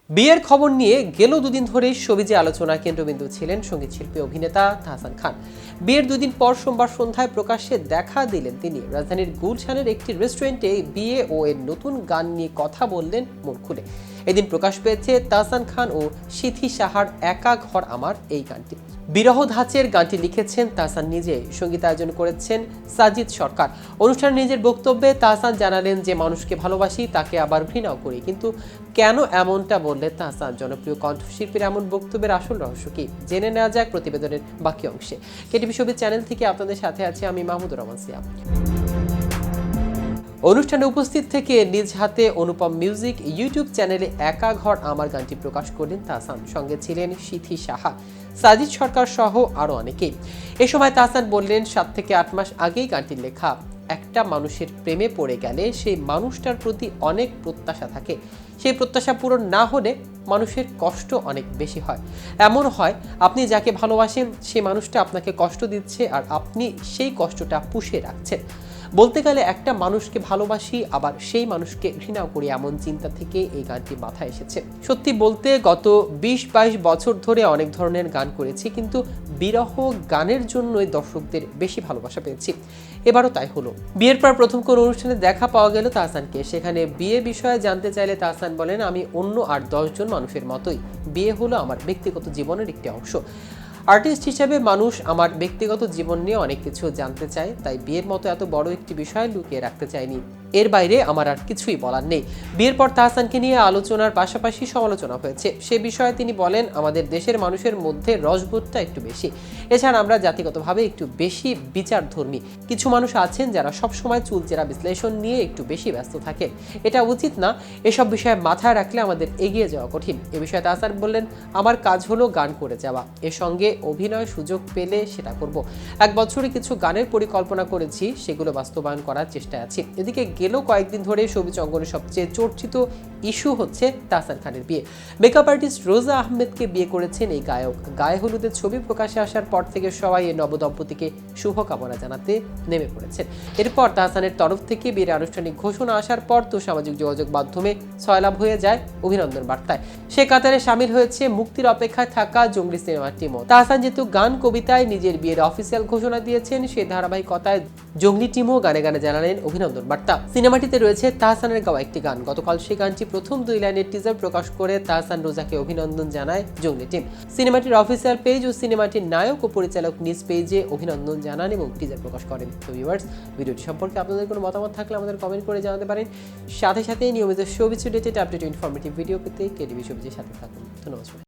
বিয়ের খবর নিয়ে গেল দুদিন ধরেই শোবিজে আলোচনার কেন্দ্রবিন্দু ছিলেন সঙ্গীত শিল্পী অভিনেতা তাহসান খান। বিয়ের দুদিন পর সোমবার সন্ধ্যায় প্রকাশ্যে দেখা দিলেন তিনি। রাজধানীর গুলশানের একটি রেস্টুরেন্টে বিয়ে ও এর নতুন গান নিয়ে কথা বললেন মন খুলে। এদিন প্রকাশ পেয়েছে তাহসান খান ও সিথি সাহার একা ঘর আমার এই গানটি। বিরহ ধাঁচের গানটি লিখেছেন তাহসান নিজে, সঙ্গীতায়োজন করেছেন সাজিদ সরকার। অনুষ্ঠানে নিজের বক্তব্যে তাহসান জানালেন যে মানুষকে ভালোবাসি, তাকে আবার ঘৃণাও করি। কিন্তু কেন এমনটা বললেন তাহসান? জনপ্রিয় কণ্ঠশিল্পীর এমন বক্তব্যের আসল রহস্য কি, জেনে নেওয়া যাক প্রতিবেদনের বাকি অংশে। কেটিভি শোবিজ চ্যানেল থেকে আপনাদের সাথে আছি আমি মাহমুদুর রহমান সিয়াম। অনুষ্ঠানে উপস্থিত থেকে নিজ হাতে অনুপম মিউজিক ইউটিউব চ্যানেলে একা ঘর আমার গানটি প্রকাশ করলেন তাহসান। সঙ্গে ছিলেন সিথি সাহা, সাজিদ সরকার সহ আরো অনেকেই। এ সময় তাহসান বললেন, 7 থেকে 8 মাস আগেই গানটির লেখা। একটা মানুষের প্রেমে পড়ে গেলে সেই মানুষটার প্রতি অনেক প্রত্যাশা থাকে। সেই প্রত্যাশা পূরণ না হলে মানুষের কষ্ট অনেক বেশি হয়। এমন হয় আপনি যাকে ভালোবাসেন সেই মানুষটা আপনাকে কষ্ট দিচ্ছে আর আপনি সেই কষ্টটা পুষে রাখছেন। বলতে গেলে একটা মানুষকে ভালোবাসি আবার সেই মানুষকে ঘৃণাও করি, এমন চিন্তা থেকে এই গানটি মাথায় এসেছে। সত্যি বলতে গত 20-22 বছর ধরে অনেক ধরনের গান করেছি, কিন্তু বিরহ গানের জন্যই দর্শকদের বেশি ভালোবাসা পেয়েছি। এবারও তাই হলো। বিয়ের পর প্রথম কোন অনুষ্ঠানে দেখা পাওয়া গেল তাহসানকে। সেখানে বিয়ে বিষয়ে জানতে চাইলে তাহসান বলেন, আমি অন্য 8-10 জন মানুষের মতোই। বিয়ে হলো আমার ব্যক্তিগত জীবনের একটি অংশ। আর্টিস্ট হিসেবে মানুষ আমার ব্যক্তিগত জীবন নিয়ে অনেক কিছু জানতে চায়, তাই বিয়ের মতো এত বড় একটি বিষয় লুকিয়ে রাখতে চাইনি। এর বাইরে আমার আর কিছুই বলার নেই। বিয়ের পর তাহসানকে নিয়ে আলোচনার পাশাপাশি সমালোচনা হয়েছে। সে বিষয়ে তিনি বলেন, আমাদের দেশের মানুষের মধ্যে রসবোধটা একটু বেশি। এছাড়া আমরা জাতিগতভাবে একটু বেশি বিচারধর্মী। কিছু মানুষ আছেন যারা সবসময় চুলচেরা বিশ্লেষণ নিয়ে একটু বেশি ব্যস্ত থাকেন। এটা উচিত না। এসব বিষয়ে মাথায় রাখলে আমাদের এগিয়ে যাওয়া কঠিন। এ বিষয়ে তাহসান বললেন, আমার কাজ হলো গান করে যাওয়া, এর সঙ্গে অভিনয় সুযোগ পেলে সেটা করব। 1 বছরে কিছু গানের পরিকল্পনা করেছি, সেগুলো বাস্তবায়ন করার চেষ্টায় আছি। এদিকে গেল কয়েকদিন ধরে শোবিজ অঙ্গনের সবচেয়ে চর্চিত ইস্যু হচ্ছে তাহসান খানের বিয়ে। মেকআপ আর্টিস্ট রোজা আহমেদকে বিয়ে করেছেন এই গায়ক। গায়ে হলুদের ছবি প্রকাশে আসার পর থেকে সবাই এই নবদম্পতিকে শুভকামনা জানাতে নেমে পড়েছেন। এরপর তাহসানের তরফ থেকে বিয়ের আনুষ্ঠানিক ঘোষণা আসার পর তো সামাজিক যোগাযোগ মাধ্যমে ছয়লাভ হয়ে যায় অভিনন্দন বার্তায়। সে কাতারে সামিল হয়েছে মুক্তির অপেক্ষায় থাকা জঙ্গলি সিনেমার টিমও। তাহসান যেহেতু গান কবিতায় নিজের বিয়ের অফিসিয়াল ঘোষণা দিয়েছেন, সেই ধারাবাহিকতায় জঙ্গলি টিমও গানে গানে জানালেন অভিনন্দন বার্তা। সিনেমাটিতে রয়েছে তাহসানের গাওয়া একটি গান। গতকাল সেই গানটি প্রথম 2 লাইনের টিজার প্রকাশ করে তাহসান রোজাকে অভিনন্দন জানায় জঙ্গলি টিম। সিনেমাটির অফিসিয়াল পেজ ও সিনেমাটির নায়ক ও পরিচালক নিজ পেজে অভিনন্দন জানান এবং টিজার প্রকাশ করেন। তো ভিউয়ার্স, ভিডিওটি সম্পর্কে আপনাদের কোনো মতামত থাকলে আমাদের কমেন্ট করে জানাতে পারেন। সাথে সাথে নিয়মিত showbiz related update informative video পেতে কেটিভি শোবিজের সাথে থাকুন। ধন্যবাদ।